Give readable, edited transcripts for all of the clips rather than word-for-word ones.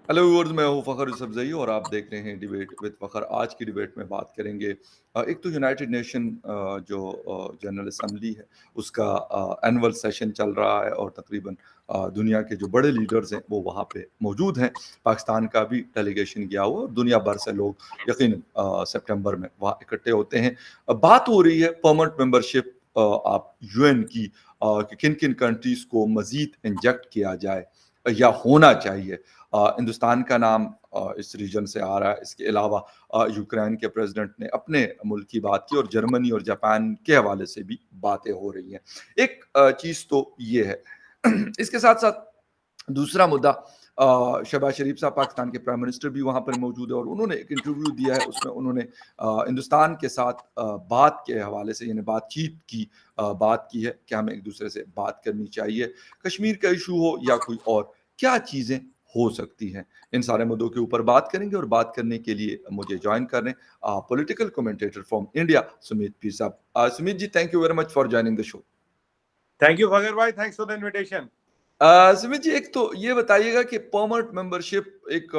Hello viewers, मैं हूँ फ़खर यूसुफ़ज़ई और आप देख रहे हैं डिबेट विद फ़खर। आज की डिबेट में बात करेंगे एक तो यूनाइटेड नेशन जो जनरल असेंबली है उसका एनुअल सेशन चल रहा है और तकरीबन दुनिया के जो बड़े लीडर्स हैं वो वहाँ पे मौजूद हैं। पाकिस्तान का भी डेलीगेशन गया हुआ और दुनिया भर से लोग यकीनन सितंबर में वहाँ इकट्ठे होते हैं। बात हो रही है परमानेंट मेंबरशिप आप यूएन की कि किन-किन कंट्रीज़ को मज़ीद इंजेक्ट किया जाए या होना चाहिए। हिंदुस्तान का नाम इस रीजन से आ रहा है। इसके अलावा यूक्रेन के प्रेसिडेंट ने अपने मुल्क की बात की और जर्मनी और जापान के हवाले से भी बातें हो रही हैं। एक चीज़ तो ये है। इसके साथ-साथ दूसरा मुद्दा शहबाज शरीफ साहब पाकिस्तान के प्राइम मिनिस्टर भी वहाँ पर मौजूद है और उन्होंने एक इंटरव्यू दिया है, उसमें उन्होंने हिंदुस्तान के साथ बात के हवाले से यानी बातचीत की बात की है कि हमें एक-दूसरे से बात करनी चाहिए। कश्मीर का इश्यू हो या कोई और, क्या चीज़ें हो सकती हैं? इन सारे मुद्दों के ऊपर बात करेंगे और बात करने के लिए मुझे जॉइन कर रहे हैं political commentator from India Sumit Peer Sahab. Sumit ji, thank you very much for joining the show. Thank you Fakhar भाई, thanks for the invitation. Sumit ji, एक तो ये बताइएगा कि परमानेंट मेंबरशिप एक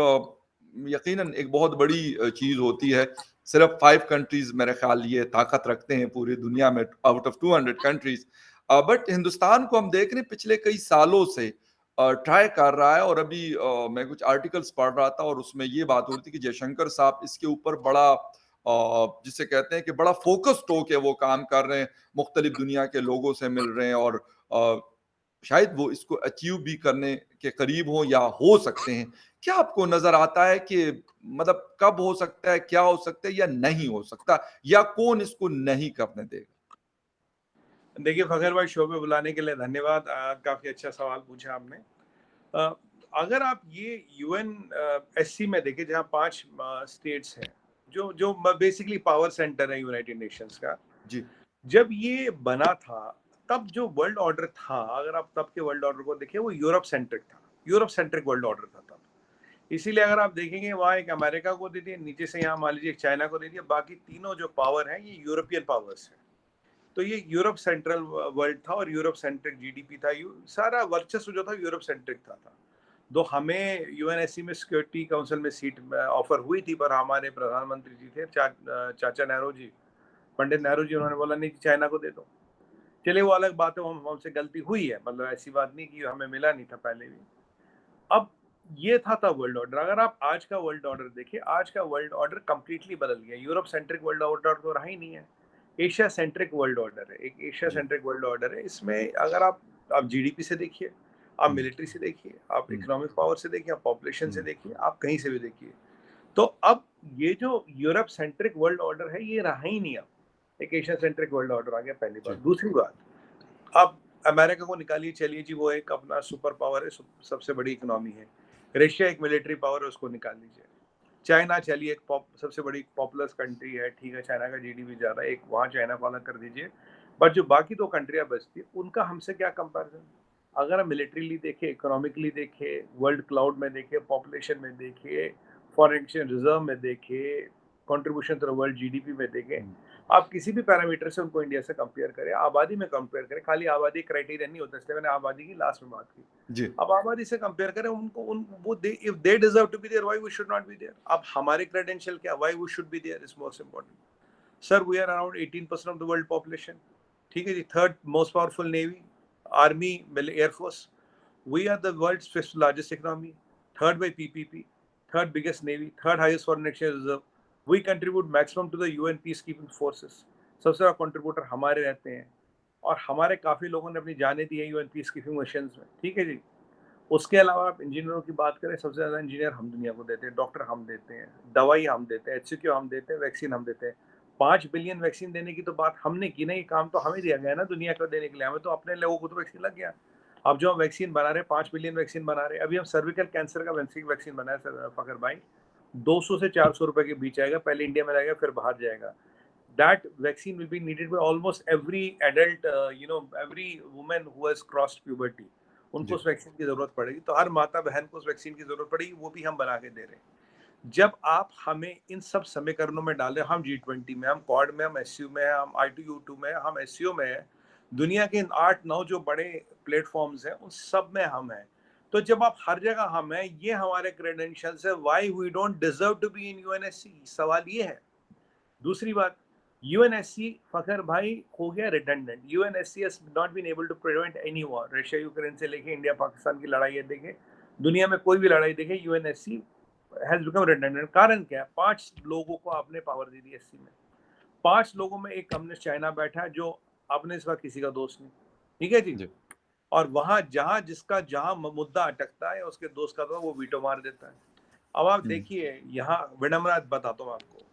यकीनन एक बहुत बड़ी चीज़ होती है। सिर्फ 5 कंट्रीज़ मेरे ख़्याल ये ताकत रखते हैं पूरी दुनिया में out of 200 countries. But Hindustan को हम देख रहे हैं पिछले कई सालों से ट्राई कर रहा है और अभी मैं कुछ आर्टिकल्स पढ़ रहा था और उसमें ये बात हो रही थी कि जयशंकर साहब इसके ऊपर बड़ा जिसे कहते हैं कि बड़ा फ़ोकस्ड होके वो काम कर रहे हैं, मुख्तलिफ दुनिया के लोगों से मिल रहे हैं और अ, शायद वो इसको अचीव भी करने के करीब हों या हो सकते हैं। क्या आपको नज़र आता है कि मतलब कब हो सकता है, क्या हो सकता है या नहीं हो सकता या कौन इसको नहीं करने देगा? देखिए फगर भाई, शो पे बुलाने के लिए धन्यवाद। काफी अच्छा सवाल पूछा आपने। अ, अगर आप ये यूएन एससी में देखें, जहाँ 5 स्टेट्स हैं, जो जो बेसिकली पावर सेंटर है यूनाइटेड नेशंस का। जी, जब ये बना था, तब जो वर्ल्ड ऑर्डर था, अगर आप तब के वर्ल्ड ऑर्डर को देखिए, वो यूरोप सेंट्रिक था। यूरोप सेंट्रिक वर्ल्ड ऑर्डर था तब। इसीलिए अगर आप देखेंगे, वहाँ एक अमेरिका को दे दिया, नीचे से यहाँ मान लीजिए एक चाइना को दे दिया, बाकी तीनों जो पावर है ये यूरोपियन पावर्स है। तो ये यूरोप सेंट्रल वर्ल्ड था और यूरोप सेंट्रिक जीडीपी था। सारा वर्चस्व जो था यूरोप सेंट्रिक था। दो हमें यूएनएससी में सिक्योरिटी काउंसिल में सीट ऑफर हुई थी, पर हमारे प्रधानमंत्री जी थे चाचा नेहरू जी, पंडित नेहरू जी, उन्होंने बोला नहीं, चाइना को दे दो। चलिए, वो अलग बात है, हमसे गलती हुई है, मतलब ऐसी बात नहीं कि हमें मिला नहीं था पहले भी। अब ये था वर्ल्ड ऑर्डर। अगर आप आज का वर्ल्ड ऑर्डर देखिए, आज का वर्ल्ड ऑर्डर कंप्लीटली बदल गया। यूरोप सेंट्रिक वर्ल्ड ऑर्डर तो रहा ही नहीं है। एशिया सेंट्रिक वर्ल्ड ऑर्डर है, एक एशिया जी। सेंट्रिक वर्ल्ड ऑर्डर है। इसमें अगर आप जीडीपी से देखिए, आप हुँ, मिलिट्री से देखिए, आप हुँ, इकोनॉमिक पावर से देखिए, आप पॉपुलेशन से हुँ, देखिए, आप कहीं से भी देखिए। तो अब ये जो यूरोप सेंट्रिक वर्ल्ड ऑर्डर है, ये रहा ही नहीं। अब एक एशिया सेंट्रिक वर्ल्ड ऑर्डर आ गया, पहली बात। जी, दूसरी बात, अब अमेरिका को निकालिए, चलिए जी, वो एक अपना सुपर पावर है, सबसे बड़ी इकोनॉमी है। रशिया एक मिलिट्री पावर है, उसको निकाल लीजिए। चाइना, चलिए एक सबसे बड़ी पॉपुलस कंट्री है, ठीक है, चाइना का जीडीपी ज़्यादा है, एक वहाँ चाइना को अलग कर दीजिए। बट जो बाकी दो कंट्रियाँ बचती हैं, उनका हमसे क्या कंपैरिजन? अगर हम मिलिट्रीली देखें, इकोनॉमिकली देखें, वर्ल्ड क्लाउड में देखें, पॉपुलेशन में देखें, फॉरेन एक्सचेंज रिजर्व में देखें, contribution to the world GDP में देखें, हुँ, आप किसी भी पैरामीटर से उनको इंडिया से कंपेयर करें, आबादी में कंपेयर करें, खाली आबादी क्राइटेरिया नहीं होता, इसलिए मैंने आबादी की लास्ट में बात की। जी, अब आबादी से कंपेयर करें उनको, उन वो they if they deserve to be there, why we should not be there? अब हमारे क्रेडेंशियल क्या, why we should be there is most important. Sir, we are around 18% of the world population. ठीक है जी, third most powerful navy, army, air force. We are the world's fifth largest economy, third by PPP, third biggest navy, third highest foreign exchange reserve. We contribute maximum to the UN peace keeping forces. सबसे ज्यादा contributor हमारे रहते हैं, और हमारे काफी लोगों ने अपनी जानें दी है यूएन पीस कीपिंग मिशन में। ठीक है जी। उसके अलावा आप इंजीनियरों की बात करें, सबसे ज़्यादा इंजीनियर हम दुनिया को देते हैं, डॉक्टर हम देते हैं, दवाई हम देते हैं, एचसीक्यू हम देते हैं, वैक्सीन हम देते हैं। 5 बिलियन वैक्सीन देने की तो बात हमने की ना, ये काम तो हमें दिया गया है ना दुनिया को देने के लिए। हमें तो अपने लोगों को तो वैक्सीन लग गया। अब जो हम वैक्सीन बना रहे हैं, 5 बिलियन वैक्सीन बना रहे हैं। अभी हम सर्विकल कैंसर का वैक्सीन बनाया सर फखर भाई, 200 से 400 रुपए के बीच आएगा। पहले इंडिया में जाएगा, फिर बाहर जाएगा। That vaccine will be needed by almost every adult, every women who has crossed puberty. उनको जी, उस वैक्सीन की जरूरत पड़ेगी, तो हर माता बहन को उस वैक्सीन की जरूरत पड़ेगी, वो भी हम बना के दे रहे हैं। जब आप हमें इन सब समीकरणों में डालें, हम G20 में, हम क्वाड में, हम एसयू में, हम I2U2 में, हम एससीओ में है, दुनिया के इन 8-9 जो बड़े प्लेटफॉर्म्स हैं, उन सब में हम हैं। तो जब आप हर जगह हमें ये हमारे क्रेडेंशियल्स है, why we don't deserve to be in UNSC, सवाल ये है। दूसरी बात, यूएनएससी फखर भाई हो गया redundant. UNSC has not been able to prevent any war, Russia Ukraine से लेके इंडिया पाकिस्तान की लड़ाई देखें, दुनिया में कोई भी लड़ाई देखें, यूएनएससी हैज बिकम रिडंडेंट। कारण क्या है? 5 लोगों को आपने पावर दे दी एससी में। 5 लोगों में एक कम्युनिस्ट चाइना बैठा है जो अपने सिवा किसी का दोस्त नहीं, ठीक है जी। और वहां जहां जिसका जहां मुद्दा अटकता है उसके दोस्त का तो वो वीटो मार देता है। अब आप देखिए, यहाँ विडम्बना बताता हूँ आपको,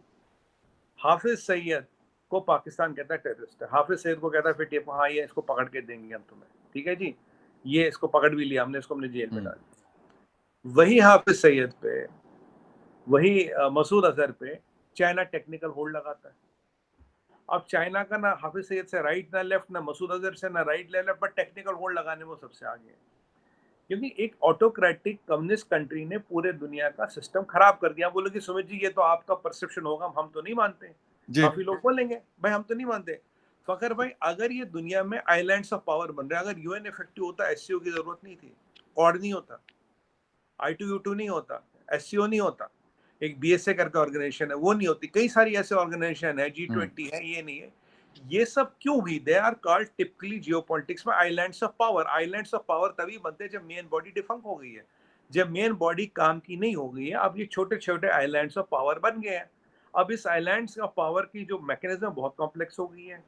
हाफिज सईद को पाकिस्तान कहता है टेररिस्ट है, हाफिज सईद को कहता है फिर टेप, हाँ ये इसको पकड़ के देंगे हम तुम्हें, ठीक है जी, ये इसको पकड़ भी लिया हमने, इसको हमने जेल में डाल दिया। वही हाफिज सईद पे, वही मसूद अजहर पे चाइना टेक्निकल होल्ड लगाता है। अब चाइना का ना हाफिज सईद से राइट ना लेफ्ट, ना मसूद अजहर से ना right left, but technical hold लगाने में वो सबसे आगे है। क्योंकि एक ऑटोक्रेटिक कम्युनिस्ट कंट्री ने पूरे दुनिया का सिस्टम खराब कर दिया। बोलोगे सुमित जी ये तो आपका परसेप्शन होगा, हम तो नहीं मानते। काफी लोग बोलेंगे भाई हम तो नहीं मानते। फखर भाई अगर ये दुनिया में आइलैंड्स ऑफ पावर बन रहे हैं, अगर यूएन इफेक्टिव होता, एससीओ की जरूरत नहीं थी, क्वाड नहीं होता, I2U2 नहीं होता, एससीओ नहीं होता, एक बीएसए करके ऑर्गेनाइजेशन है वो नहीं होती, कई सारी ऐसे ऑर्गेनाइजेशन है, G20 है, ये नहीं है, ये सब क्यों हुई? They are called typically geopolitics में islands of power. Islands of power तभी बनते हैं जब मेन बॉडी डिफंक हो गई है, जब मेन बॉडी काम की नहीं हो गई है। अब ये छोटे छोटे आइलैंड्स ऑफ पावर बन गए हैं। अब इस आइलैंड्स ऑफ पावर की जो मैकेनिज्म बहुत कॉम्प्लेक्स हो गई है।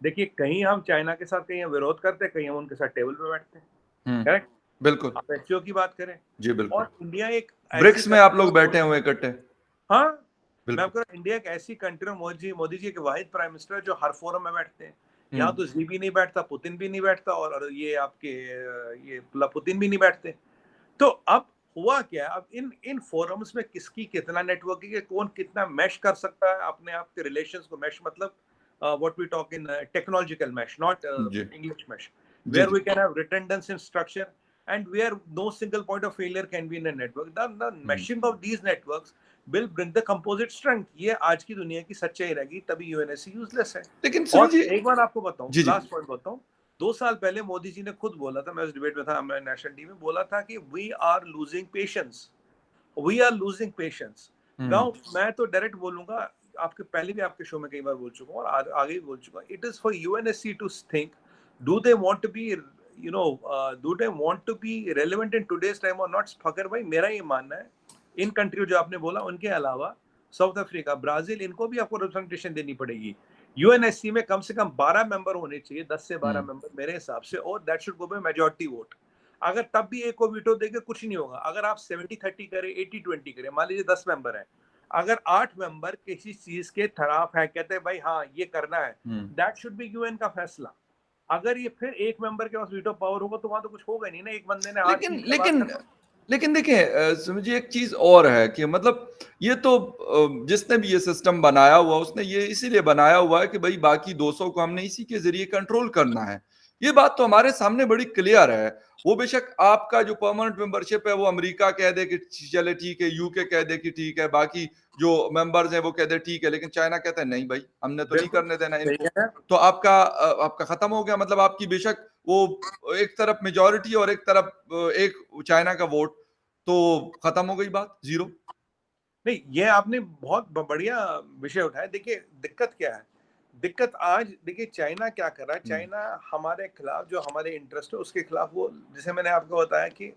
देखिए कहीं हम चाइना के साथ कहीं विरोध करते हैं, कहीं हम उनके साथ टेबल पे बैठते हैं, करेक्ट? बिल्कुल आप एससीओ की बात करें, जी, बिल्कुल। और इंडिया एक ऐसी ब्रिक्स में आप लोग बैठे हुए इकट्ठे। हाँ, मैं बिल्कुल। आपको इंडिया एक ऐसी कंट्री, मोदी जी एक वाहिद प्राइम मिनिस्टर है जो हर फोरम में बैठते हैं। यहाँ हम्म तो जी भी नहीं बैठता, पुतिन भी नहीं बैठता, और ये आपके ये पुतिन भी नहीं बैठते। तो अब हुआ क्या, अब इन इन फोरम्स में किसकी कितना नेटवर्किंग है, कौन कितना मैश कर सकता है अपने आप के रिलेशंस को। मैश मतलब what we talk in technological mash, not the English mash, the where the we can have redundancy in structure and where no single point of failure can be in a network. The meshing of these networks will bring the composite strength. ये आज की दुनिया की सच्चाई रहेगी, तभी UNSC useless है। लेकिन सुमित और जी। एक बार आपको बताऊं, जी जी लास्ट पॉइंट बताऊं, 2 साल पहले मोदी जी ने खुद बोला था, मैं उस डिबेट में था, मैं नेशनल टीवी में बोला था कि we are losing patience, we are losing patience. Now मैं तो डायरेक्ट बोलूंगा, आपके पहले भी आपके शो में कई बार बोल चुका हूँ और आगे भी बोल चुका हूँ, it is for UNSC to think, do they want to be, you know, do they want to be relevant in today's time और नॉट। फकर भाई मेरा ये मानना है, इन कंट्री जो आपने बोला उनके अलावा साउथ अफ्रीका, ब्राजील, इनको भी आपको रिप्रेजेंटेशन देनी पड़ेगी। यूएनएससी में कम से कम 12 मेंबर होने चाहिए, 10 से 12 मेंबर मेरे हिसाब से, और that should go by majority vote. अगर तब भी एक को वीटो देके कुछ नहीं होगा। अगर आप 70-30 करें, 80-20 करें, मान लीजिए 10 मेंबर है, अगर 8 मेंबर किसी चीज के खिलाफ है, कहते हैं भाई हाँ ये करना है, दैट शुड बी यूएन का फैसला। अगर ये फिर एक मेंबर के पास वीटो पावर होगा तो वहां तो कुछ होगा नहीं ना, एक बंदे ने 8 लेकिन चीज के बाद लेकिन खत्म। लेकिन देखिए सुमित जी, एक चीज और है कि मतलब ये तो जिसने भी ये सिस्टम बनाया हुआ उसने ये इसीलिए बनाया हुआ है कि भाई बाकी 200 को हमने इसी के जरिए कंट्रोल करना है। ये बात तो हमारे सामने बड़ी क्लियर है। वो बेशक आपका जो परमानेंट मेंबरशिप है वो अमेरिका कह दे कि चले ठीक है, यूके कह दे कि ठीक है, बाकी जो मेंबर्स हैं वो कह दे ठीक है, लेकिन चाइना कहता है नहीं भाई हमने तो नहीं बिल्कुल करने देना सही इनको। है। तो आपका खत्म हो गया। मतलब आपकी बेशक वो एक तरफ मेजॉरिटी और एक तरफ एक चाइना का वोट, तो खत्म हो गई बात, जीरो। नहीं, ये आपने बहुत बढ़िया विषय उठाया। देखिए दिक्कत क्या है, दिक्कत आज देखिए चाइना क्या कर रहा है। चाइना हमारे खिलाफ, जो हमारे इंटरेस्ट है उसके खिलाफ, वो जैसे मैंने आपको बताया कि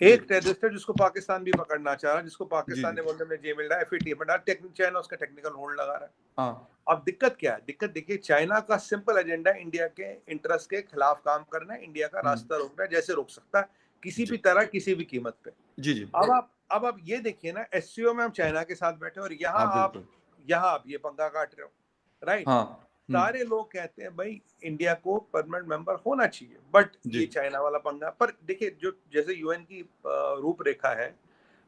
जी एक टेररिस्ट है जिसको पाकिस्तान भी पकड़ना चाह रहा है, जिसको जी पाकिस्तान जी ने बोलने में जे मिल रहा है, एफएटीएफ में डाल, चाइना उसका टेक्निकल होल्ड लगा रहा है। हाँ अब दिक्कत क्या है, दिक्कत देखिए चाइना का सिंपल एजेंडा है इंडिया के इंटरेस्ट के खिलाफ काम करना है, इंडिया का रास्ता रोकना है, जैसे रोक सकता है किसी भी जी तरह किसी भी कीमत पे। जी जी अब आप ये देखिए ना, एससीओ में हम चाइना के साथ बैठे और हाँ बिल्कुल यहाँ आप ये पंगा काट रहे हो, राइट? हाँ सारे लोग कहते हैं भाई इंडिया को परमानेंट मेंबर होना चाहिए, बट जी ये चाइना वाला पंगा। पर देखिए जो जैसे यूएन की रूपरेखा है,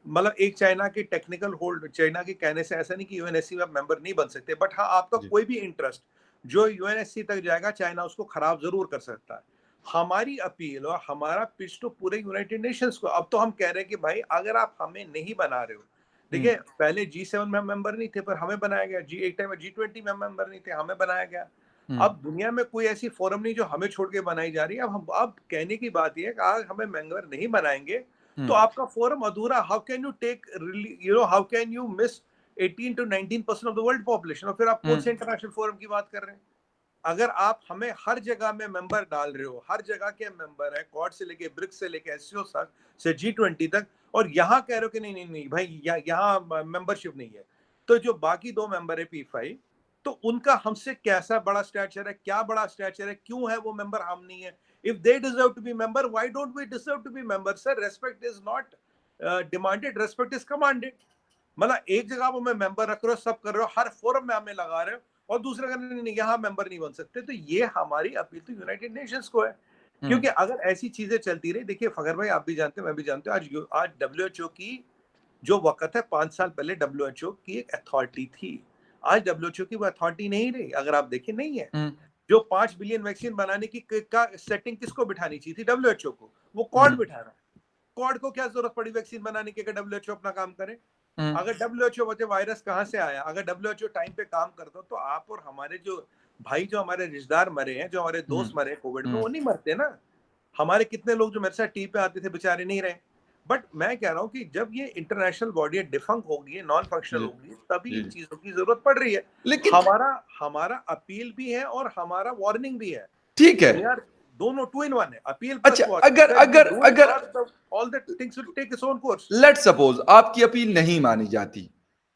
मतलब एक चाइना के टेक्निकल होल्ड, चाइना के कहने से ऐसा नहीं कि यूएनएससी में आप मेंबर नहीं बन सकते, बट हाँ आपका जी कोई भी इंटरेस्ट जो यूएनएससी तक जाएगा, चाइना उसको खराब जरूर कर सकता है। हमारी अपील और हमारा पिच तो पूरे यूनाइटेड नेशंस को। अब तो हम कह रहे हैं कि भाई अगर आप हमें नहीं बना रहे हो, देखिए पहले G7 में मेंबर नहीं थे पर हमें बनाया गया, जी एक टाइम में G20 में मेंबर नहीं थे, हमें बनाया गया। अब दुनिया में कोई ऐसी फोरम नहीं जो हमें छोड़ के बनाई जा रही है। अब कहने की बात यह है कि आज हमें मेंबर नहीं बनाएंगे तो आपका फोरम अधूरा। How can you take, how can you miss 18 to 19% of the world population, और फिर आप कौन से इंटरनेशनल फोरम की बात कर रहे हैं? अगर आप हमें हर जगह में मेंबर डाल रहे हो, हर जगह के मेंबर है, क्वाड से लेके ब्रिक्स से लेके एससीओ तक से G20 तक, और यहाँ कह रहे हो कि नहीं नहीं नहीं भाई यहाँ मेंबरशिप नहीं है, तो जो बाकी दो मेंबर है P5, तो उनका हमसे कैसा बड़ा स्टैचर है, क्या बड़ा स्टैचर है, क्यों है वो मेंबर, हम नहीं है? If they deserve to be member, why don't we deserve to be member? Sir, respect is not demanded, respect is commanded. मतलब एक जगह आप हमें मेंबर रख रहे हो, सब कर रहे हो, हर फोरम में हमें लगा रहे हो, और दूसरे का नहीं, यहाँ मेंबर नहीं बन सकते। तो ये हमारी अपील तो यूनाइटेड नेशंस को है, क्योंकि अगर ऐसी चीजें चलती रही, देखिए फखर भाई, आप भी जानते हो, मैं भी जानते हूँ, आज डब्ल्यूएचओ की जो वक्त है, 5 साल पहले डब्ल्यूएचओ की एक अथॉरिटी थी, आज डब्ल्यूएचओ की वो अथॉरिटी नहीं रही। अगर आप देखें, नहीं है। जो 5 बिलियन वैक्सीन बनाने की का सेटिंग किसको बिठानी चाहिए थी? डब्ल्यूएचओ को। वो क्वाड बिठा रहा है। क्वाड को क्या जरूरत पड़ी वैक्सीन बनाने की? अगर डब्ल्यूएचओ अपना काम करे, अगर डब्ल्यूएचओ बचे, वायरस कहां से आया? अगर डब्ल्यूएचओ टाइम पे काम करता तो आप और हमारे जो भाई, जो हमारे रिश्तेदार मरे हैं, जो हमारे दोस्त मरे कोविड में, वो नहीं मरते ना। हमारे कितने लोग जो मेरे साथ टीवी पे आते थे बेचारे नहीं रहे। बट मैं कह रहा हूँ कि जब ये इंटरनेशनल बॉडी डिफंक्ट होगी, नॉन फंक्शनल होगी, तभी इन चीजों की जरूरत पड़ रही है। लेकिन हमारा अपील भी है और हमारा वार्निंग भी है। ठीक है, दोनों 2 in 1 है, अपील प्लस वार्निंग। अगर all the things will take its own course. Let's suppose आपकी अपील नहीं मानी जाती,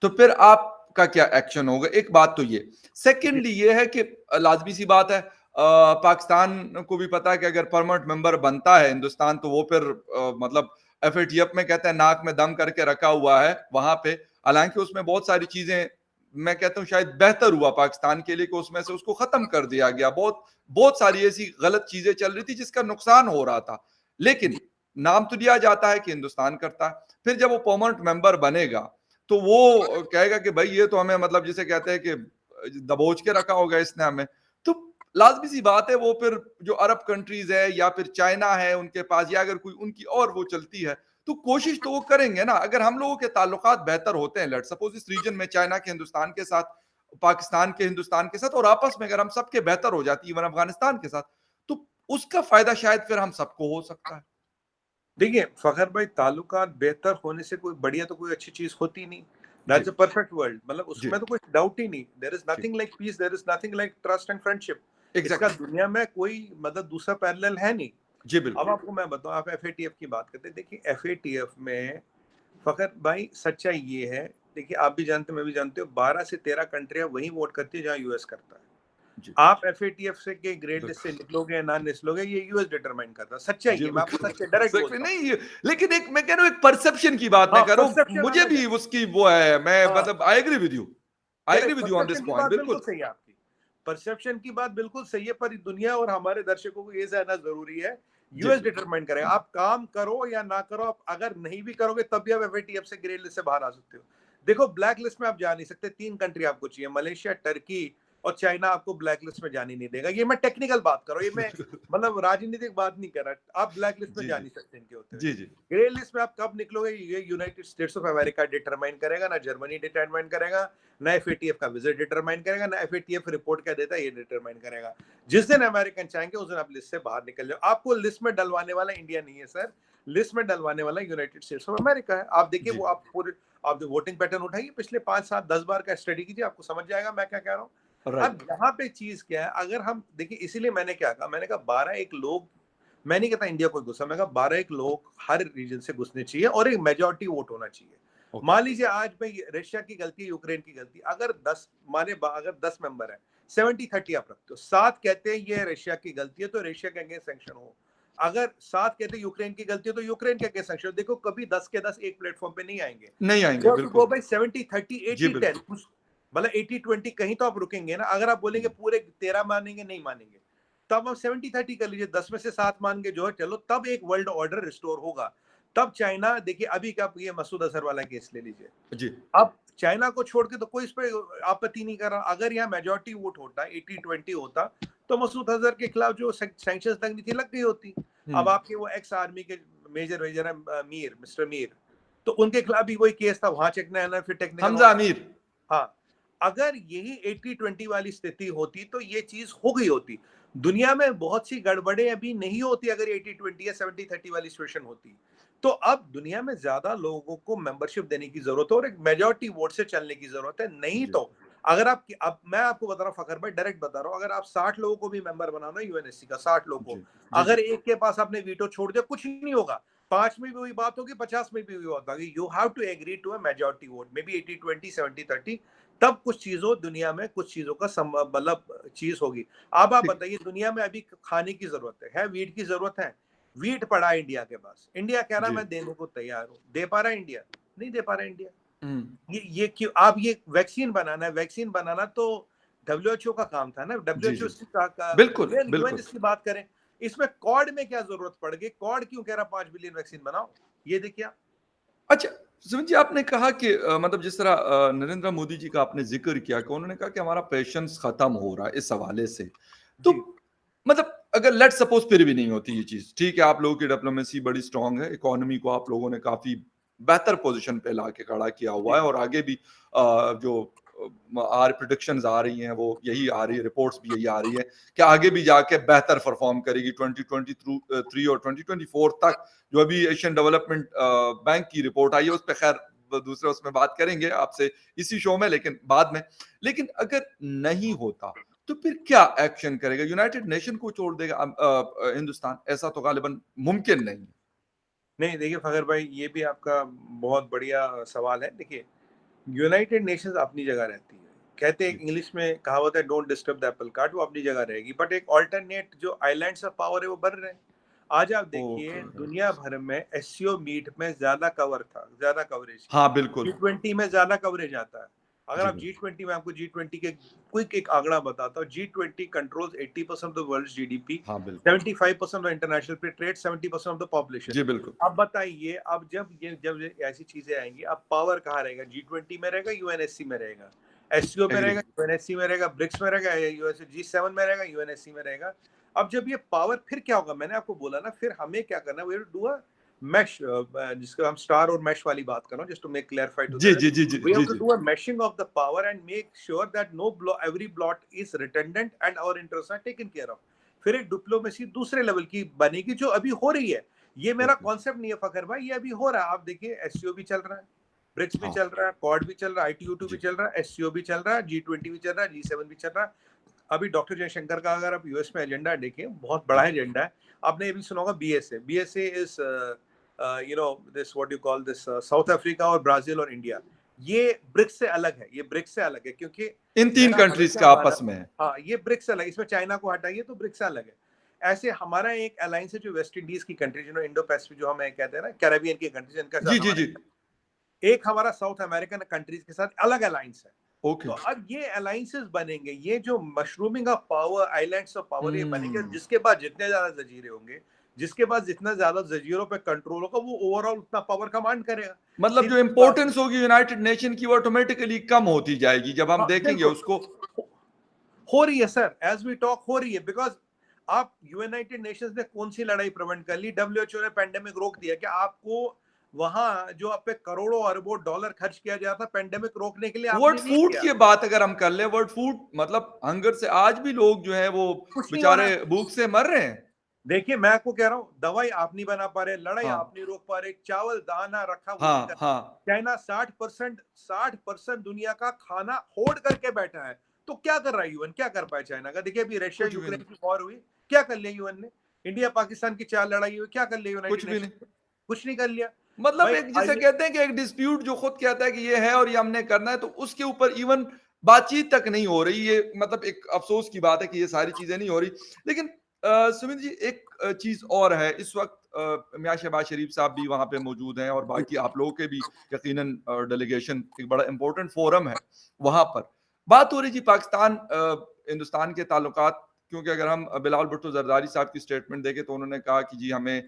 तो फिर आपका क्या एक्शन होगा? एक बात तो ये। सेकेंडली ये है कि लाजमी सी बात है, पाकिस्तान को भी पता है कि अगर परमानेंट मेंबर बनता है हिंदुस्तान, तो वो फिर मतलब एफएटीएफ में कहते हैं नाक में दम करके रखा हुआ है वहां पे। हालांकि उसमें बहुत सारी चीजें, मैं कहता हूँ शायद बेहतर हुआ पाकिस्तान के लिए कि उसमें से उसको खत्म कर दिया गया। बहुत सारी ऐसी गलत चीजें चल रही थी जिसका नुकसान हो रहा था, लेकिन नाम तो दिया जाता है कि हिंदुस्तान करता है। फिर जब वो परमानेंट मेंबर बनेगा, तो वो कहेगा कि भाई ये तो हमें, मतलब जिसे कहते हैं कि दबोच के रखा होगा इसने हमें। तो लाजमी सी बात है, वो फिर जो अरब कंट्रीज है या फिर चाइना है उनके पास, या अगर कोई उनकी और वो चलती है, तो कोशिश तो वो करेंगे ना। अगर हम लोगों के ताल्लुकात बेहतर होते हैं, लेट सपोज इस रीजन में चाइना के हिंदुस्तान के साथ, पाकिस्तान के हिंदुस्तान के साथ, और आपस में अगर हम सबके बेहतर हो जाती, इवन अफगानिस्तान के साथ, तो उसका फायदा शायद फिर हम सबको हो सकता है। देखिए फखर भाई, ताल्लुकात बेहतर होने से कोई बढ़िया तो कोई अच्छी चीज होती नहीं। दैट्स अ परफेक्ट वर्ल्ड, मतलब उसमें तो कोई डाउट ही नहीं। There is nothing like peace, there is nothing like trust and friendship. इसका दुनिया में कोई मतलब दूसरा पैरेलल है नहीं। जी बिल्कुल। अब आपको मैं बताऊं, आप एफएटीएफ की बात करते हैं, देखिए एफएटीएफ में फखर भाई सच्चाई ये है, देखिए आप भी जानते, मैं भी जानते हो, 12 से 13 कंट्रियां वही वोट करती है जहां यूएस करता है। आप एफएटीएफ से के ग्रेड लिस्ट से निकलोगे या ना निकलोगे, ये यूएस डिटरमाइन करता है। सच्चाई है, मैं आपको सच्चाई डायरेक्ट बोलता हूं। नहीं, लेकिन एक मैं कह रहा हूं, एक परसेप्शन की बात मैं हाँ, कर रहा हूं, मुझे परसेप्शन भी उसकी वो है, मैं हाँ, मतलब I agree with you, I agree with you on this perception की पॉइंट, बात बिल्कुल बिल्कुल। सही है आपकी। परसेप्शन की बात बिल्कुल सही है, पर दुनिया और हमारे दर्शकों को ये जानना जरूरी है, यूएस डिटरमाइन करेगा। आप काम करो या ना करो, आप अगर नहीं भी करोगे तब भी आप एफएटीएफ से ग्रे लिस्ट से बाहर आ सकते हो। देखो, ब्लैक लिस्ट में आप जा नहीं सकते, 3 कंट्री आपको चाहिए, मलेशिया, टर्की और चाइना आपको ब्लैक लिस्ट में जाने नहीं देगा। ये मैं टेक्निकल बात कर रहा हूँ, ये मैं मतलब राजनीतिक बात नहीं कर रहा। आप ब्लैक लिस्ट में जा नहीं सकते इनके होते हुए। जी जी। ग्रे लिस्ट में आप कब निकलोगे, ये United states of America determine करेगा, ना जर्मनी डिटरमाइन करेगा, ना एफएटीएफ का विजिट डिटरमाइन करेगा, ना एफएटीएफ रिपोर्ट क्या देता है ये डिटरमाइन करेगा। जिस दिन अमेरिकन चाहेंगे उस दिन आप लिस्ट से बाहर निकल जाओ। आपको लिस्ट में डलवाने वाला इंडिया नहीं है सर, लिस्ट में डलवाने वाला यूनाइटेड स्टेट्स ऑफ अमेरिका है। आप देखिए, वो आप पूरे आप जो वोटिंग पैटर्न उठाइए पिछले 5 7 10 बार का स्टडी कीजिए, आपको समझ जाएगा मैं क्या कह रहा हूँ। अब यहाँ पे चीज क्या है, अगर हम देखिए, इसीलिए मैंने क्या कहा, मैंने कहा 12 एक लोग, मैं नहीं कहता इंडिया को घुसा, मैं कहा 12 एक लोग हर रीजन से घुसने चाहिए और एक मेजोरिटी वोट होना चाहिए। मान लीजिए आज में रशिया की गलती, यूक्रेन की गलती, अगर 10 माने अगर 10 मेंबर है, 70-30 आप रखते हो, 7 कहते हैं ये रशिया की गलती है तो रशिया के अगेंस्ट सैंक्शन हो। अगर 7 कहते हैं यूक्रेन की गलती है तो यूक्रेन के अगेंस्ट सैंक्शन। देखो, कभी 10 के 10 एक प्लेटफॉर्म पे नहीं आएंगे, नहीं आएंगे, बिल्कुल। 70-30 80-10, मतलब 80-20 कहीं तो आप रुकेंगे ना। अगर आप बोलेंगे पूरे 13 मानेंगे, नहीं मानेंगे, तब आप 70-30 कर लीजिए, 10 में से 7 मान के जो है चलो, तब एक वर्ल्ड ऑर्डर रिस्टोर होगा। तब चाइना, देखिए अभी का ये मसूद अजहर वाला केस ले लीजिए जी। अब चाइना को छोड़ के तो कोई इस पर आपत्ति नहीं कर रहा। अगर यहाँ मेजोरिटी वोट होता, 80-20 होता, तो मसूद अजहर के खिलाफ जो सैंक्शंस लगनी थी लग गई होती। अब आपके वो एक्स आर्मी के मेजर है मीर, मिस्टर मीर, तो उनके खिलाफ भी वही केस था, वहां चेक ना फिर टेक्निकल हमजा अमीर। हाँ, अगर यही 80-20 वाली स्थिति होती तो ये चीज हो गई होती। दुनिया में बहुत सी गड़बड़े अभी नहीं होती अगर 80-20 या 70-30 वाली सिचुएशन होती। तो अब दुनिया में ज्यादा लोगों को मेंबरशिप देने की जरूरत है और एक मेजॉरिटी वोट से चलने की जरूरत है। नहीं जी, तो अगर आप अब मैं आपको बता रहा हूँ फखर भाई, डायरेक्ट बता रहा हूँ, अगर आप 60 लोगों को भी मेंबर बनाना यूएनएससी का, 60 लोगों जी, को, जी, जी, अगर एक के पास आपने वीटो छोड़ दिया कुछ नहीं होगा। 5 में भी वही बात होगी, 50 में भी वही बात होगी। You have to agree to a majority vote, maybe 80-20, 70-30, तब कुछ चीजों दुनिया में कुछ चीजों का मतलब चीज होगी। अब आप ठीक, बताइए, दुनिया में अभी खाने की जरूरत है वीट की जरूरत है। वीट पड़ा है इंडिया के पास, इंडिया कह रहा जी, मैं देने को तैयार हूँ, दे पा रहा है इंडिया? नहीं दे पा रहा है इंडिया। हुँ, ये क्यों? आप ये वैक्सीन बनाना है, वैक्सीन बनाना तो डब्ल्यूएचओ का काम था ना, जी, डब्ल्यूएचओ जी, का बिल्कुल, बिल्कुल। यूएन की बात करें। इसमें कॉड में क्या जरूरत पड़ गई? कॉड क्यों कह रहा 5 बिलियन वैक्सीन बनाओ? ये देखिए आप। अच्छा, सुमित जी आपने कहा कि मतलब जिस तरह नरेंद्र मोदी जी का आपने ज़िक्र किया कि उन्होंने कहा कि हमारा पेशेंस खत्म हो रहा है इस हवाले से। तो जी मतलब अगर लेट्स सपोज़ फिर भी नहीं होती ये चीज़, ठीक है आप लोगों की डिप्लोमेसी बड़ी स्ट्रॉन्ग है, इकोनॉमी को आप लोगों ने काफ़ी बेहतर पोज़ीशन पे लाके खड़ा किया हुआ जी है और आगे भी जो प्रेडिक्शंस आ रही हैं वो यही आ रही है, रिपोर्ट्स भी यही आ रही है कि आगे भी जाके बेहतर परफ़ॉर्म करेगी 2023 3 और 2024 तक। जो अभी एशियन डेवलपमेंट बैंक की रिपोर्ट आई है उस पे खैर दूसरे उसमें बात करेंगे आपसे इसी शो में लेकिन बाद में। लेकिन अगर नहीं होता तो फिर क्या एक्शन करेगा? यूनाइटेड नेशन को छोड़ देगा हिंदुस्तान? ऐसा तो गालिबन मुमकिन नहीं है। नहीं, देखिए फखर भाई, ये भी आपका बहुत बढ़िया सवाल है। देखिए, यूनाइटेड नेशंस अपनी जगह रहती है। कहते हैं, जी। इंग्लिश में कहावत है, don't disturb the Apple cart, वो अपनी जगह रहेगी। बट एक अल्टरनेट जो आइलैंड्स ऑफ पावर है वो बढ़ रहे हैं। आज आप देखिए ओके, दुनिया भर में एससीओ मीट में ज्यादा कवर था, ज्यादा कवरेज थी। हाँ, बिल्कुल। G20 में ज्यादा कवरेज आता है। अगर जी, आप बिल्कुल। G20 में, आपको G20 के क्विक एक आंकड़ा बताता हूँ। G20 controls 80% of the world GDP, हाँ, बिल्कुल। 75% of international trade, 70% of the population. जी, बिल्कुल। अब बताइए, अब जब ये ऐसी चीजें आएंगी, अब पावर कहाँ रहेगा? G20 में रहेगा, यूएनएससी में रहेगा, एससीओ में एग्री। रहेगा, यूएनएससी में रहेगा, ब्रिक्स में रहेगा, यूएस G7 में रहेगा, यूएनएससी में रहेगा। अब जब ये पावर, फिर क्या होगा? मैंने आपको बोला ना, फिर हमें क्या करना है, वी डू अ mesh, जिसको हम स्टार और mesh वाली बात कर रहा हूँ, just to make clarify to ji, the rest, ji, ji, ji, we have ji, to ji. do a meshing of the power and make sure that no every blot is redundant and our interests are taken care of। फिर एक diplomacy दूसरे level की बनेगी जो अभी हो रही है। ये मेरा ओके। कॉन्सेप्ट नहीं है फखर भाई, ये अभी हो रहा है। आप देखिए, एससीओ भी चल रहा है, ब्रिक्स भी हाँ, चल रहा है, क्वाड भी चल रहा है, आईटीयू2 भी जी। चल रहा है, एससीओ भी चल रहा है, G20 भी चल रहा है, G7 भी चल रहा है। अभी डॉक्टर जयशंकर का अगर आप यूएस में एजेंडा देखें, बहुत बड़ा जी। एजेंडा है। आपने ये भी सुना होगा, BSA is this what you call this, south Africa और ब्राजील और इंडिया। ये ब्रिक्स से अलग है, ये ब्रिक्स से अलग है, क्योंकि इन 3 मेरा कंट्रीज़ हमेशा का माना, आपस में है। हाँ ये ब्रिक्स से अलग, इसमें चाइना को हटाइए तो ब्रिक्स से अलग है। ऐसे हमारा एक अलायंस है जो वेस्ट इंडीज की कंट्री, जो इंडो पैसिफिक, जो हम कहते हैं ना, कैरेबियन की कंट्रीज, इनके जी, साथ जी, हमारा जी। एक हमारा साउथ अमेरिकन कंट्रीज के साथ अलग अलायंस है। ओके। तो अब ये अलायंसेस बनेंगे, ये जो mushrooming of power, islands of power ये बनेंगे, हुँ। जिसके बाद जितने ज्यादा जजीरे होंगे, जिसके बाद जितना ज्यादा जजीरों पे कंट्रोल होगा, वो ओवरऑल उतना पावर कमांड करेगा। मतलब जो सीधी सी बात है। इम्पोर्टेंस होगी यूनाइटेड नेशन की वो ऑटोमैटिकली कम होती जाएगी जब हम हाँ देखेंगे बिल्कुल, उसको। हो रही है सर, एज वी टॉक हो रही है। बिकॉज आप, यूनाइटेड नेशंस ने कौन सी लड़ाई प्रिवेंट कर ली? डब्ल्यूएचओ ने पेंडेमिक रोक दिया। क्या आपको वहां जो आप पे करोड़ों अरबों डॉलर खर्च किया जाता पेंडेमिक रोकने के लिए, वर्ड आपने नहीं फूड किया? की बात अगर हम कर ले, वर्ड फूड मतलब हंगर से आज भी लोग जो है वो कुछ नहीं हो रहा बेचारे है। भूख से मर रहे हैं। देखिए, मैं आपको कह रहा हूँ, दवाई आप नहीं बना पा रहे, लड़ाई हाँ, आप नहीं रोक पा रहे, चावल दाना रखा वो नहीं हाँ, कर। हाँ। चाइना 60% दुनिया का खाना होल्ड करके बैठा है। तो क्या कर रहा है यूएन? क्या कर पाया चाइना का? देखिए, अभी रशिया कुछ भी नहीं, यूक्रेन की वॉर हुई, क्या कर लिया यूएन ने? इंडिया पाकिस्तान की 4 लड़ाई हुई, क्या कर लिया कुछ यूनाइटेड भी नहीं। नेशन ने? कुछ नहीं कर लिया। मतलब भाई एक जिसे आइए, कहते हैं कि एक डिस्प्यूट जो खुद कहता है कि ये है और ये हमने करना है तो उसके ऊपर इवन बातचीत तक नहीं हो रही। ये मतलब एक अफसोस की बात है कि ये सारी चीजें नहीं हो रही। लेकिन सुमित जी एक चीज और है इस वक्त मियां शहबाज शरीफ साहब भी वहां पे मौजूद हैं और बाकी आप लोगों के भी यकीनन डेलीगेशन एक बड़ा इंपॉर्टेंट फोरम है वहां पर। बात हो रही थी पाकिस्तान हिंदुस्तान के ताल्लुकात, क्योंकि अगर हम बिलावल भुट्टो जरदारी साहब की स्टेटमेंट देखें तो उन्होंने कहा कि जी हमें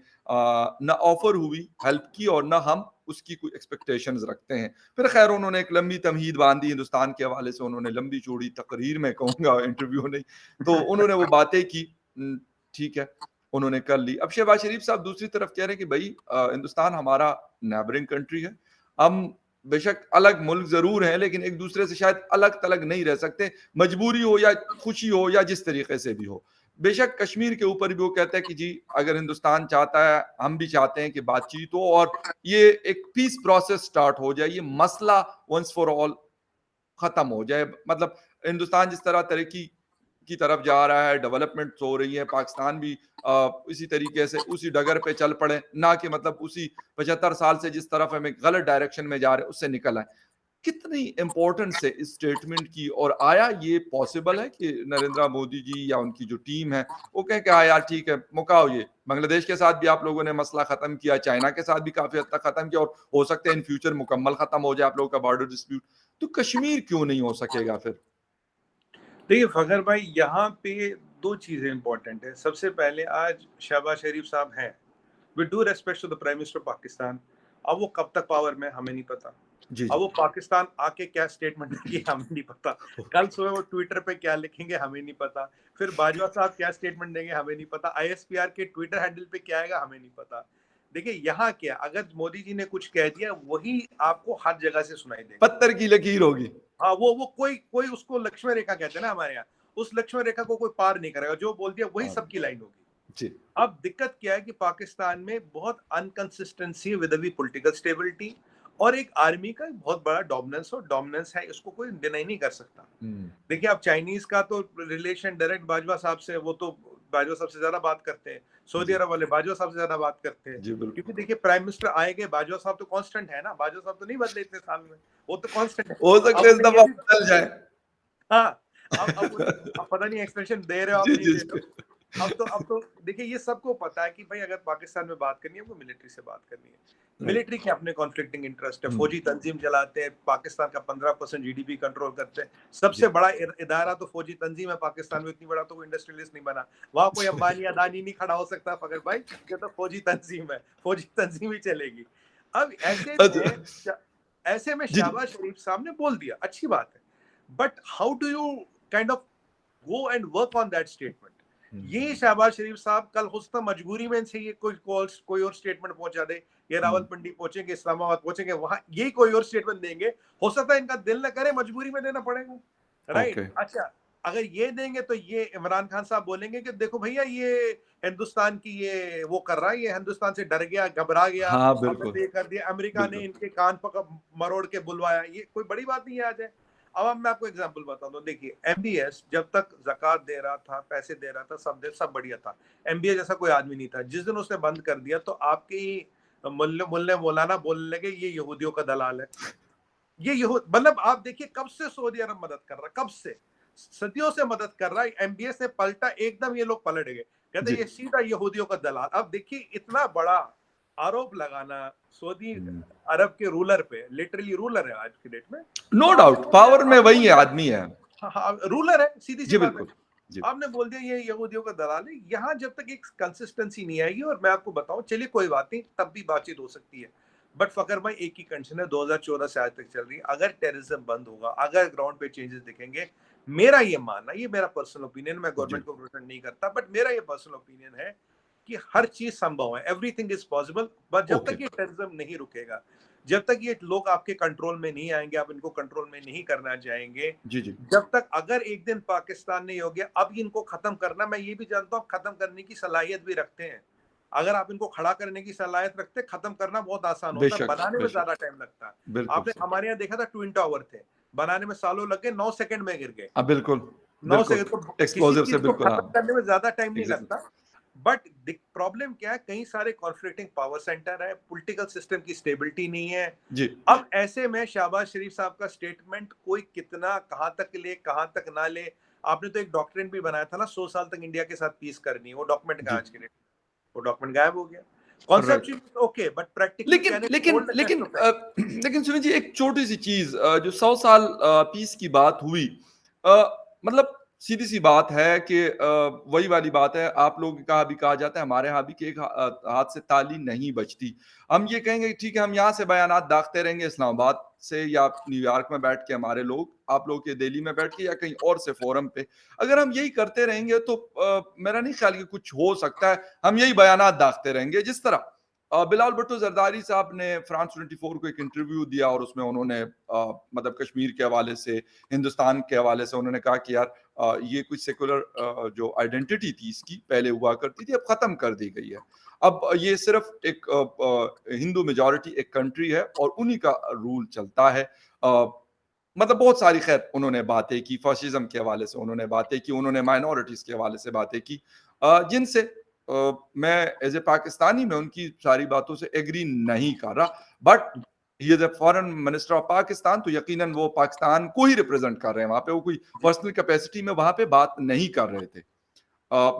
ना ऑफर हुई हेल्प की और ना हम उसकी कोई एक्सपेक्टेशंस रखते हैं। फिर खैर उन्होंने एक लंबी तमहीद बांधी हिंदुस्तान के हवाले से, उन्होंने लंबी चौड़ी तकरीर में कहूँगा, इंटरव्यू नहीं, तो उन्होंने वो बातें की। ठीक है, उन्होंने कर ली। अब शहबाज शरीफ साहब दूसरी तरफ कह रहे हैं कि भई हिंदुस्तान हमारा नेबरिंग कंट्री है। हम बेशक अलग मुल्क ज़रूर हैं, लेकिन एक दूसरे से शायद अलग-थलग नहीं रह सकते, मजबूरी हो या खुशी हो या जिस तरीके से भी हो। बेशक कश्मीर के ऊपर भी वो कहता है कि जी, अगर हिंदुस्तान चाहता है, हम भी चाहते हैं कि बातचीत हो और ये एक पीस प्रोसेस स्टार्ट हो जाए, ये मसला वंस फॉर ऑल खत्म हो जाए। मतलब हिंदुस्तान जिस तरह तरक्की की तरफ जा रहा है, डेवलपमेंट हो रही है, पाकिस्तान भी इसी तरीके से उसी डगर पे चल पड़े, ना कि मतलब उसी 75 साल से जिस तरफ हमें गलत डायरेक्शन में जा रहे हैं, उससे निकल आए। कितनी इंपॉर्टेंस है इस स्टेटमेंट की, और आया ये पॉसिबल है कि नरेंद्र मोदी जी या उनकी जो टीम है, वो कहें कि हाँ यार ठीक है, मुकाओ ये। बांग्लादेश के साथ भी आप लोगों ने मसला खत्म किया, चाइना के साथ भी काफ़ी हद तक खत्म किया और हो सकता है इन फ्यूचर मुकम्मल खत्म हो जाए आप लोगों का बॉर्डर डिस्प्यूट। तो कश्मीर क्यों नहीं हो सकेगा फिर? देखिए फखर भाई, यहाँ पे दो चीजें इंपॉर्टेंट है। सबसे पहले आज शहबाज शरीफ साहब हैं, with due respect to the prime minister Pakistan, अब वो कब तक पावर में हमें नहीं पता। जी, अब जी। वो पाकिस्तान आके क्या स्टेटमेंट देंगे हमें नहीं पता। कल सुबह वो ट्विटर पे क्या लिखेंगे हमें नहीं पता। फिर बाजवा साहब क्या स्टेटमेंट देंगे हमें नहीं पता। आईएसपीआर के ट्विटर हैंडल पे क्या आएगा हमें नहीं पता। देखिए यहाँ क्या, अगर मोदी जी ने कुछ कह दिया वही आपको हर जगह से सुनाई देगा। पत्थर की लकीर होगी। हाँ, वो कोई कोई उसको लक्ष्मण रेखा कहते हैं ना हमारे यहाँ, उस लक्ष्मण रेखा को कोई पार नहीं करेगा। जो बोल दिया वही हाँ, सबकी लाइन होगी। जी। अब दिक्कत क्या है कि पाकिस्तान में बहुत अनकंसिस्टेंसी विद दी पॉलिटिकल स्टेबिलिटी, और एक आर्मी का बहुत बड़ा डोमिनेंस, और डोमिनेंस है, इसको कोई डिनाई नहीं कर सकता। हुँ। देखिए अब चाइनीज का तो रिलेशन डायरेक्ट बाजवा साहब से, वो तो बाजवा साहब से ज्यादा बात करते हैं। सऊदी जी, अरब वाले बाजवा साहब से ज्यादा बात करते हैं। जी बिल्कुल। क्योंकि देखिए प्राइम मिनिस्टर आएंगे, बाजवा साहब तो कांस्टेंट है ना, बाजवा साहब तो नहीं बदले इतने साल में, वो तो कांस्टेंट है। हो सकता अब है इस उन्हें ये दफ़ा भी, बदल जाए। हाँ, अब पता नहीं एक्सटेंशन दे रहे हो आप, जी, नहीं जी, दे रहे जी। हो। अब तो देखिए ये सबको पता है कि भाई अगर पाकिस्तान में बात करनी है, वो मिलिट्री से बात करनी है। राइट। मिलिट्री के अपने कॉन्फ्लिक्टिंग इंटरेस्ट है, हुँ, फौजी तंजीम चलाते हैं, पाकिस्तान का 15% जीडीपी कंट्रोल करते हैं। जी। सबसे बड़ा इदारा तो फौजी तंजीम है पाकिस्तान में, इतनी बड़ा तो कोई इंडस्ट्रियलिस्ट नहीं बना। वहां कोई अंबानी अदानी नहीं खड़ा हो सकता फकर भाई, ये तो फौजी तंजीम है, फौजी तंजीम ही चलेगी। अब अच्छा। ऐसे में जी, जी। शहबाज शरीफ साहब ने बोल दिया, अच्छी बात है, but how do you kind of go and work on that statement. ये हुँ, शहबाज शरीफ साहब कल हो सकता मजबूरी में से ये कोई और स्टेटमेंट पहुंचा दे, ये हुँ। रावलपिंडी पहुंचेंगे, इस्लामाबाद पहुंचेंगे, वहां ये कोई और स्टेटमेंट देंगे। हो सकता है इनका दिल न करे, मजबूरी में देना पड़ेगा। Right, okay. अच्छा, अगर ये देंगे तो ये इमरान खान साहब बोलेंगे कि देखो भैया ये हिंदुस्तान की ये वो कर रहा है, ये हिंदुस्तान से डर गया, घबरा गया, हाँ, हमने बिल्कुल, तो ये कर दिया, अमेरिका ने बिल्कुल। इनके कान पकड़ मरोड़ के बुलवाया। ये कोई बड़ी बात नहीं है आज है। अब मैं आपको एग्जांपल बताता हूँ। देखिए एमबीएस जब तक ज़कात दे रहा था, पैसे दे रहा था, सब बढ़िया था। एमबीए जैसा कोई आदमी नहीं था। जिस दिन उसने बंद कर दिया तो आपके ही मुल्ले मुल्ले मौलाना बोलने लगे ये यहूदियों का दलाल है। ये यहूद, मतलब आप देखिए कब से सऊदी अरब मदद कर रहा है, कब से, सदियों से मदद कर रहा है। एमबीएस से पलटा एकदम, ये लोग पलट गए, कहते जी। ये सीधा यहूदियों का दलाल। अब देखिए इतना बड़ा आरोप लगाना सऊदी हुँ। अरब के रूलर पे, लिटरली रूलर है आज की डेट में। नो तो आपने डाउट बोल दिया, पावर में आपने वही बोल है, दिया, आदमी है। हाँ हाँ रूलर है, सीधी सी जी, बात है। बिल्कुल। जी। आपने बोल दिया ये यहूदियों का दलाल है। यहाँ जब तक एक कंसिस्टेंसी नहीं आएगी, और मैं आपको बताऊं, चलिए कोई बात नहीं, तब भी बातचीत हो सकती है। बट फकर भाई एक ही कंडीशन है, 2014 से आज तक चल रही है, अगर टेररिज्म बंद होगा, अगर ग्राउंड पे चेंजेस दिखेंगे, मेरा ये मानना, ये मेरा पर्सनल ओपिनियन, मैं जी। गवर्नमेंट को प्रेजेंट नहीं करता, बट मेरा ये पर्सनल ओपिनियन है कि हर चीज संभव है, एवरीथिंग इज पॉसिबल। बट जब ओके। तक ये टेररिज्म नहीं रुकेगा, जब तक ये लोग आपके कंट्रोल में नहीं आएंगे, आप इनको कंट्रोल में नहीं करना चाहेंगे, जी, जी। जब तक, अगर एक दिन पाकिस्तान ने हो गया अब इनको खत्म करना, मैं ये भी जानता हूँ खत्म करने की सलाहियत भी रखते हैं। अगर आप इनको खड़ा करने की सलाहियत रखते, खत्म करना बहुत आसान होता है, बेशक, बनाने में बेशक। ज्यादा टाइम लगता है। बिल्कुल आपने सही। हमारे यहाँ देखा था ट्विन टावर थे, बनाने में सालों लग गए, 9 सेकंड में गिर गए। बिल्कुल, 9 सेकंड, बिल्कुल। तो किसी एक्सप्लोसिव से चीज को बिल्कुल, खत्म हाँ। करने में ज्यादा टाइम नहीं एग्ज़ैक्टली। लगता। बट प्रॉब्लम क्या है, कई सारे कॉन्फ्लिक्टिंग पावर सेंटर है, पॉलिटिकल सिस्टम की स्टेबिलिटी नहीं है। जी। अब ऐसे में शहबाज शरीफ साहब का स्टेटमेंट कोई कितना कहां तक ले, कहां तक ना ले। आपने तो एक डॉक्ट्रिन भी बनाया था ना, 100 साल तक इंडिया के साथ पीस करनी है, वो डॉक्यूमेंट कहाँ जी। आज के डेट, वो डॉक्यूमेंट गायब हो गया। Right. Conceptually okay, but practically लेकिन कैन इट लेकिन होल्ड द टेस्ट लेकिन ऑफ टाइम? लेकिन सुनिए जी, एक छोटी-सी चीज़, जो 100 साल पीस की बात हुई, मतलब सीधी-सी बात है कि वही वाली बात है, आप लोगों के यहाँ भी कहा जाता है, हमारे यहाँ भी, कि एक हाथ से ताली नहीं बजती। हम ये कहेंगे कि ठीक है, हम यहाँ से बयानात दागते रहेंगे इस्लामाबाद से या न्यूयॉर्क में बैठ के हमारे लोग, आप लोग के दिल्ली में बैठ के या कहीं और से फोरम पे। अगर हम यही करते रहेंगे तो मेरा नहीं ख्याल कि कुछ हो सकता है। हम यही बयानात दागते रहेंगे। जिस तरह बिलावल भुट्टो जरदारी साहब ने फ्रांस 24 को एक इंटरव्यू दिया और उसमें उन्होंने मतलब कश्मीर के हवाले से, हिंदुस्तान के हवाले से उन्होंने कहा कि यार ये कुछ सेकुलर जो आइडेंटिटी थी इसकी पहले हुआ करती थी, अब खत्म कर दी गई है। अब ये सिर्फ एक हिंदू मेजॉरिटी एक कंट्री है और उन्हीं का रूल चलता है। मतलब बहुत सारी खैर उन्होंने बातें की, फाशिज्म के हवाले से उन्होंने बातें की, उन्होंने माइनॉरिटीज के हवाले से बातें की, जिनसे मैं एज ए पाकिस्तानी मैं उनकी सारी बातों से एग्री नहीं कर रहा, but he is a foreign minister of Pakistan, तो यकीनन वो पाकिस्तान को ही रिप्रेजेंट कर रहे हैं वहां पे, वो कोई पर्सनल कैपेसिटी में वहां पे बात नहीं कर रहे थे।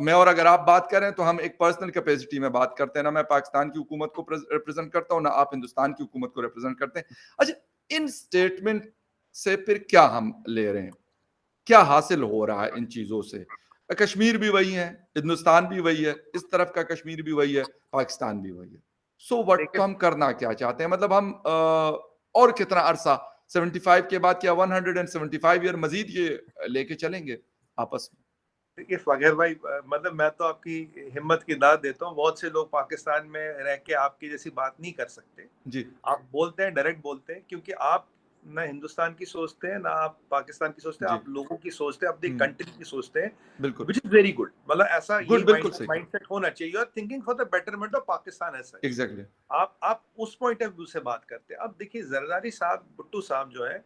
मैं और अगर आप बात करें तो हम एक पर्सनल कैपेसिटी में बात करते हैं, ना मैं पाकिस्तान की हुकूमत को रिप्रेजेंट करता हूं, ना आप हिंदुस्तान की हुकूमत को रिप्रेजेंट करते हैं। अच्छा, इन स्टेटमेंट से फिर क्या हम ले रहे हैं, क्या हासिल हो रहा है इन चीजों से? कश्मीर भी वही है, हिंदुस्तान भी वही है, इस तरफ का कश्मीर भी वही है, पाकिस्तान भी वही है। सो व्हाट, तो देखिए हम करना क्या चाहते हैं? मतलब हम और कितना अरसा 75 के बाद क्या 175 ईयर मजीद ये लेके चलेंगे आपस में? देखिए फगेर भाई, मतलब मैं तो आपकी हिम्मत की दाद देता हूँ। बहुत से लोग पाकिस्तान में रह के आपकी जैसी बात नहीं कर सकते। जी आप बोलते हैं, डायरेक्ट बोलते हैं, क्योंकि आप ना हिंदुस्तान की सोचते हैं, ना आप पाकिस्तान की सोचते हैं, जी आप लोगों की सोचते हैं, अपनी हम्म, कंट्री की सोचते हैं, बिल्कुल व्हिच इज वेरी गुड। मतलब ऐसा गुड, यही बिल्कुल सही कहा, माइंडसेट होना चाहिए। You are thinking for the betterment of Pakistan as such. Exactly. आप उस पॉइंट ऑफ व्यू से बात करते हैं। अब देखिए जरदारी साहब, भुट्टो साहब जो है,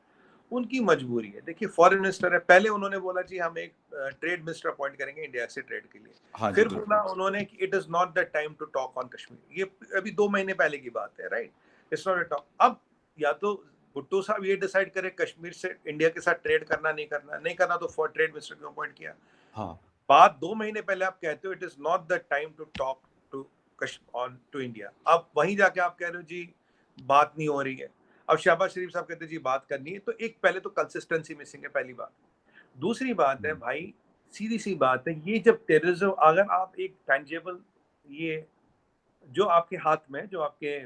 उनकी मजबूरी है। देखिए फॉरेन मिनिस्टर है, पहले उन्होंने बोला जी हम एक ट्रेड मिनिस्टर अपॉइंट करेंगे इंडिया से ट्रेड के लिए। हाँ जी फिर बोला बिल्कुल। उन्होंने कि it is not the time to talk on Kashmir. ये अभी 2 महीने पहले की बात है, right? It's not a talk. अब या तो भुट्टो साहब ये डिसाइड करे कश्मीर से इंडिया के साथ ट्रेड करना, नहीं करना, नहीं करना, तो फॉर ट्रेड मिनिस्टर को अपॉइंट किया। हाँ बात 2 महीने पहले आप कहते हो it is not the time to talk to on to India. अब वहीं जाके आप कह रहे हो जी बात नहीं हो रही है। अब शहबाज शरीफ साहब कहते हैं जी बात करनी है। तो एक पहले तो कंसिस्टेंसी मिसिंग है, पहली बात। दूसरी बात है हम्म, भाई, सीधी सी बात है, ये जब टेररिज्म, अगर आप एक टेंजेबल, ये जो आपके हाथ में, जो आपके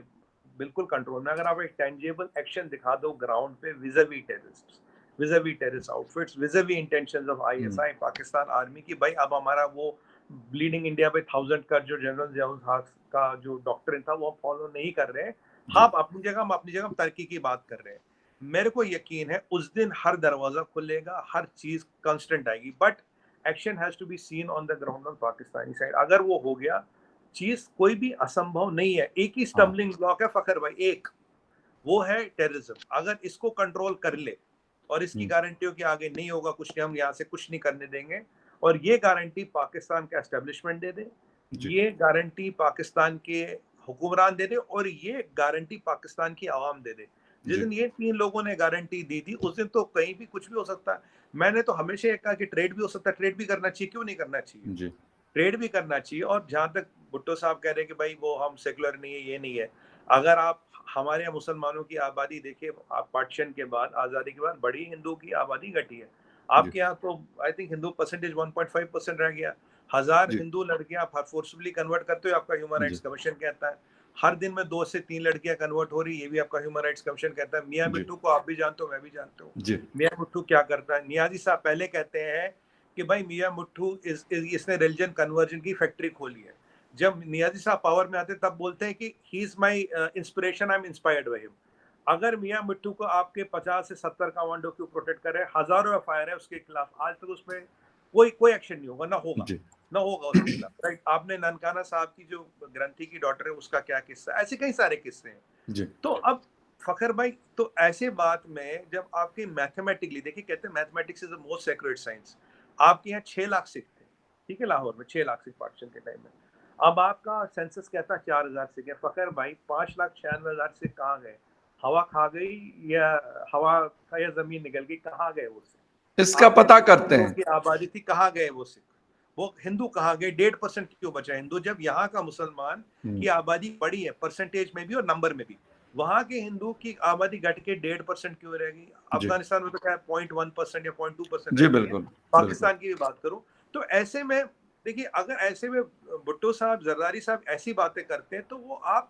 बिल्कुल कंट्रोल में, अगर आप एक टेंजेबल एक्शन दिखा दो ग्राउंड पे vis-a-vis terrorist, vis-a-vis terrorist outfits, vis-a-vis intentions of hmm, ISI Pakistan army की, भाई अब हमारा वो ब्लीडिंग इंडिया पे 1000 का जो जनरल जियाउल हक का जो डॉक्ट्रिन था वो फॉलो नहीं कर रहे हैं। हाँ, जी अपनी जगह, हम अपनी जगह तरक्की की बात कर रहे हैं। मेरे को यकीन है उस दिन हर दरवाजा खुलेगा, हर चीज कांस्टेंट आएगी, but action has to be seen on the ground on Pakistani side. अगर वो हो गया, चीज कोई भी असंभव नहीं है। एक ही हाँ स्टम्बलिंग ब्लॉक है फखर भाई, एक, वो है टेररिज्म। अगर इसको कंट्रोल कर ले, और इसकी हम्म, गारंटी हो कि आगे नहीं होगा कुछ, नहीं हम यहाँ से कुछ नहीं करने देंगे, और ये गारंटी पाकिस्तान का एस्टेब्लिशमेंट दे दे, जी ये गारंटी पाकिस्तान के हुक्मरान दे दे, और ये गारंटी पाकिस्तान की आवाम दे दे। जिस जी दिन ये 3 लोगों ने गारंटी दी थी, उस दिन तो कहीं भी कुछ भी हो सकता है। मैंने तो हमेशा ये कहा कि ट्रेड भी हो सकता है, ट्रेड भी करना चाहिए, क्यों नहीं करना चाहिए? जी ट्रेड भी करना चाहिए। और जहां तक भुट्टो साहब कह रहे हैं कि भाई वो हम सेकुलर नहीं है, ये नहीं है, अगर आप हमारे यहाँ मुसलमानों की आबादी देखिए, आप पार्टीशन के बाद, आज़ादी के बाद बड़ी हिंदू की आबादी घटी है। जी आपके यहाँ तो आई थिंक हिंदू परसेंटेज 1.5% रह गया। 1000 जी हिंदू लड़कियां आप फोर्सफुली कन्वर्ट करते हो, आपका ह्यूमन राइट्स जी कमीशन कहता है। हर दिन में 2 से 3 लड़कियां कन्वर्ट हो रही, ये भी आपका ह्यूमन राइट्स कमीशन कहता है। मियाँ जी मिट्टू को आप भी जानते हो, मैं भी जानता हूँ जी मियाँ मिट्टू क्या करता है। नियाजी साहब पहले कहते हैं कि भाई मियाँ मिट्टू इसने रिलीजन कन्वर्जन की फैक्ट्री खोली है। जब नियाजी साहब पावर में आते तब बोलते हैं कि he is my inspiration, I am inspired by him. अगर मियाँ मिट्टू को आपके 50 से 70 कमांडो क्यों प्रोटेक्ट करे, हजारों एफआईआर है उसके खिलाफ, आज तक उसमें कोई कोई एक्शन नहीं होगा, ना होगा, जी ना होगा उसके खिलाफ, राइट? आपने ननकाना साहब की जो ग्रंथी की डॉटर है उसका क्या किस्सा, ऐसे कई सारे किस्से हैं। जी तो अब फखर भाई, तो ऐसे बात में जब आपकी मैथमेटिकली देखिए, कहते हैं mathematics is the most secret science. आपके यहाँ 6 लाख सिख थे, ठीक है, लाहौर में 6 लाख सिख पार्टीशन के टाइम में। अब आपका सेंसस कहता है 4000 सिख है। फखर भाई 5,96,000 सिख कहाँ गए? हवा खा गई, या हवा का, या जमीन निकल गई, कहाँ गए वो सिख? इसका आप पता 35 करते करोड़ हैं। की आबादी थी, कहाँ गए वो सिख? वो हिंदू कहाँ गए? 1.5% क्यों बचा हिंदू, जब यहाँ का मुसलमान हम्म, की आबादी बढ़ी है परसेंटेज में भी और नंबर में भी? वहां के हिंदू की आबादी घट के 1.5% क्यों रहेगी? जी अफगानिस्तान में तो क्या 0.1% या 0.2% जी रहती है। बिल्कुल बिल्कुल पाकिस्तान की भी बात करूं, तो ऐसे में देखिए, अगर ऐसे में भुट्टो साहब, जरदारी साहब ऐसी बातें करते हैं, तो वो आप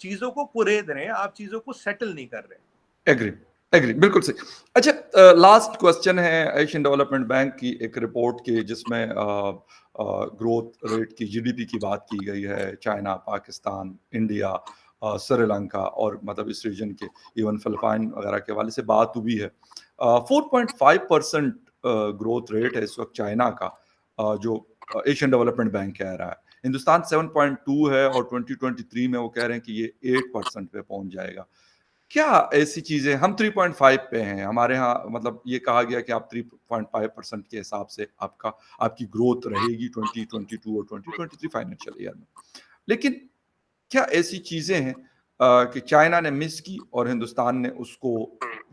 चीजों को कुरेद रहे हैं, आप चीजों को सेटल नहीं कर रहे। एग्री एग्री बिल्कुल सही। अच्छा, लास्ट क्वेश्चन है एशियन डेवलपमेंट बैंक की एक रिपोर्ट की जिसमें ग्रोथ रेट की, जीडीपी की बात की गई है, चाइना, पाकिस्तान, इंडिया, श्रीलंका और मतलब इस रीजन के इवन फिलिपाइन वगैरह के हवाले से बात हुई है। 4.5% ग्रोथ रेट है इस वक्त चाइना का, जो एशियन डेवलपमेंट बैंक कह रहा है। हिंदुस्तान 7.2 है और 2023 में वो कह रहे हैं कि ये 8% पे पहुंच जाएगा। क्या ऐसी चीजें, हम 3.5 पे हैं, हमारे यहाँ मतलब ये कहा गया कि आप 3.5% के हिसाब से आपकी ग्रोथ रहेगी 2022 और 2023 फाइनेंशियल ईयर में। लेकिन क्या ऐसी चीजें हैं कि चाइना ने मिस की और हिंदुस्तान ने उसको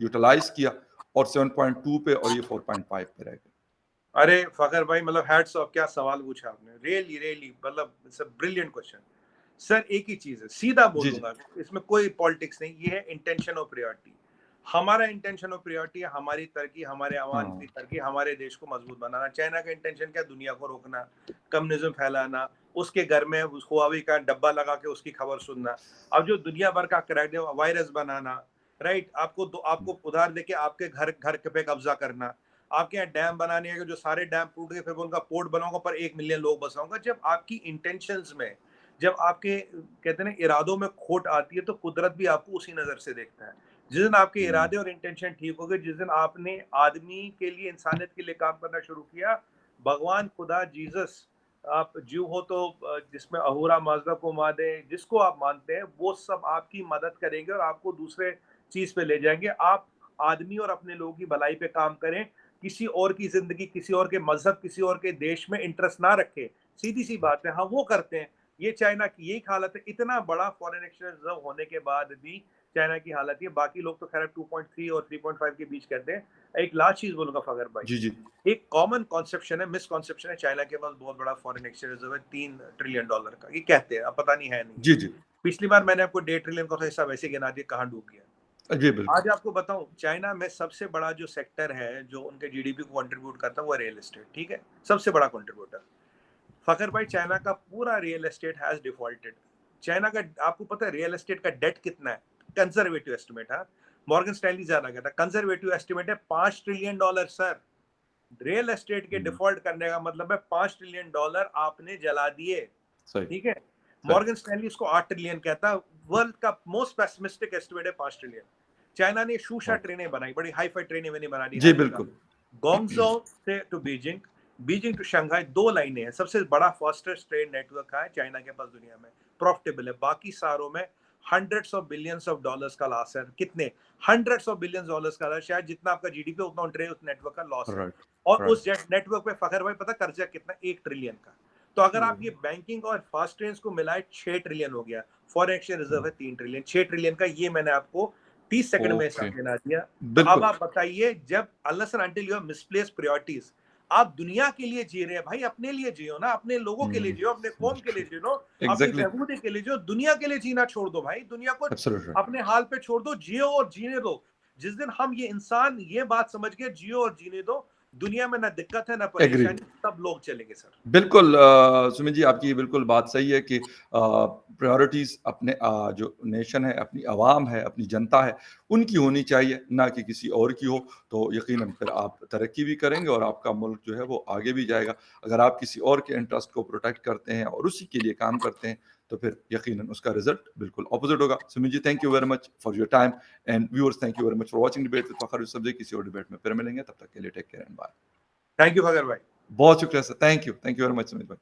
यूटिलाइज किया और 7.2 पे और ये 4.5 पे रह गए? अरे फखर भाई, मतलब हैट्स ऑफ, क्या सवाल पूछा आपने, रियली रियली, मतलब it's a brilliant question. Sir एक ही चीज है, सीधा बोल जी जी। दूंगा, इसमें कोई पॉलिटिक्स नहीं, ये है इंटेंशन ऑफ प्रायोरिटी। हमारा इंटेंशन ऑफ प्रायोरिटी है हमारी तरक्की, हमारे आवाम की हाँ। तरक्की, हमारे देश को मजबूत बनाना। चाइना का इंटेंशन क्या, दुनिया को रोकना, कम्युनिज्म फैलाना, उसके घर में हुआवी का डब्बा लगा के उसकी खबर सुनना, अब जो दुनिया भर का क्रैक वायरस बनाना, राइट, आपको उधार देके आपके घर घर पे कब्जा करना, आपके यहाँ डैम बनाने हैं, जो सारे डैम टूट गए फिर उनका पोर्ट बनाऊंगा पर 1 मिलियन लोग बसाऊंगा। जब आपकी इंटेंशंस में, जब आपके कहते हैं ना इरादों में खोट आती है, तो कुदरत भी आपको उसी नजर से देखता है। जिस दिन आपके इरादे और इंटेंशन ठीक हो गए, जिस दिन आपने आदमी के लिए, इंसानियत के लिए काम करना शुरू किया, भगवान खुदा जीसस, आप जीव हो तो जिसमें अहूरा माजदा को मादे, जिसको आप मानते हैं वो सब आपकी मदद करेंगे और आपको दूसरे चीज पे ले जाएंगे। आप आदमी और अपने लोगों की भलाई पे काम करें, किसी और की जिंदगी, किसी और के मजहब, किसी और के देश में इंटरेस्ट ना रखें। सीधी सी बात है, हाँ वो करते हैं। ये चाइना की यही हालत है, इतना बड़ा फॉरेन एक्सचेंज रिजर्व होने के बाद भी चाइना की हालत ये। बाकी लोग तो खैर 2.3 और 3.5 के बीच कहते हैं। एक लास्ट चीज बोलूंगा फगर भाई, जी जी। एक कॉमन कॉन्सेप्शन है, मिसकॉन्सेप्शन है, चाइना के पास बहुत बड़ा फॉरेन एक्सचेंज रिजर्व है, $3 ट्रिलियन का, ये कहते हैं, अब पता नहीं है नहीं है। जी जी। पिछली बार मैंने आपको 1.5 ट्रिलियन का हिस्सा वैसे गिना दिया, कहाँ डूब गया। जी बिल्कुल। आज आपको बताऊं, चाइना में सबसे बड़ा जो सेक्टर है जो उनके जीडीपी को कंट्रीब्यूट करता है वो रियल एस्टेट, ठीक है, सबसे बड़ा कंट्रीब्यूटर। फखर भाई, चाइना का पूरा real estate has defaulted. China का, आपको पता है रियल एस्टेट का डेट कितना है? कंजर्वेटिव एस्टिमेट है, मॉर्गन स्टैनली ज्यादा कहता है, कंजर्वेटिव एस्टिमेट है $5 ट्रिलियन सर। रियल एस्टेट के डिफॉल्ट करने का मतलब है $5 ट्रिलियन आपने जला दिए, सही ठीक है। सही। मॉर्गन स्टैनली इसको 8 ट्रिलियन कहता है। वर्ल्ड का मोस्ट पेसिमिस्टिक एस्टिमेट है 5 ट्रिलियन। चाइना ने शूशा हाँ। ट्रेनें बनाई, बड़ी हाई फाई ट्रेनें मैंने बना दी जी हर जगह। बिल्कुल। गोंगजो से to Beijing, Beijing to Shanghai, 2 लाइनें हैं। सबसे बड़ा फास्टेस्ट ट्रेन नेटवर्क है चाइना के पास दुनिया में, प्रॉफिटेबल है। बाकी सारों में hundreds of billions of dollars का लॉस है। कितने? हंड्रेड्स ऑफ बिलियंस डॉलर्स का लॉस, शायद जितना आपका जीडीपी उतना उस नेटवर्क का लॉस है। राइट और उस राइट। नेटवर्क पे फखर भाई पता कर्जा कितना? 1 ट्रिलियन का। तो अगर आप ये बैंकिंग और फास्ट ट्रेन को मिलाए 6 ट्रिलियन हो गया। फॉरेन एक्सचेंज रिजर्व है 3 ट्रिलियन। 6 ट्रिलियन का ये मैंने आपको 30 सेकंड में हिसाब ओके। गिना दिया। तो अब बिल्कुल। आप बताइए, जब unless and until you have misplaced priorities, आप दुनिया के लिए जी रहे हैं भाई, अपने लिए जियो ना, अपने लोगों के लिए जियो, अपने कौम के लिए बिल्कुल। जियो, अपनी एग्जैक्टली। बहबूदी के लिए जियो। दुनिया के लिए जीना छोड़ दो भाई, दुनिया को एब्सोल्युटली। अपने हाल पे छोड़ दो, जियो और जीने दो। जिस दिन हम ये इंसान ये बात समझ गए, जियो और जीने दो, दुनिया में ना दिक्कत है ना एग्री। परेशानी, सब लोग चलेंगे सर। बिल्कुल सुमित जी, आपकी ये बिल्कुल बात सही है कि प्रायोरिटीज़ अपने जो नेशन है, अपनी आवाम है, अपनी जनता है, उनकी होनी चाहिए, ना कि किसी और की हो। तो यकीनन फिर आप तरक्की भी करेंगे और आपका मुल्क जो है वो आगे भी जाएगा। अगर आप किसी और के इंटरेस्ट को प्रोटेक्ट करते हैं और उसी के लिए काम करते हैं, तो फिर यकीनन उसका रिज़ल्ट बिल्कुल ऑपोज़िट होगा। Sumit ji, thank you very much for your time and viewers, thank you very much for watching debate with Fakhar Yusuf ji. किसी और डिबेट में फिर मिलेंगे, तब तक के लिए take care and bye. Thank you Fakhar भाई। बहुत शुक्रिया sir, thank you very much Sumit भाई।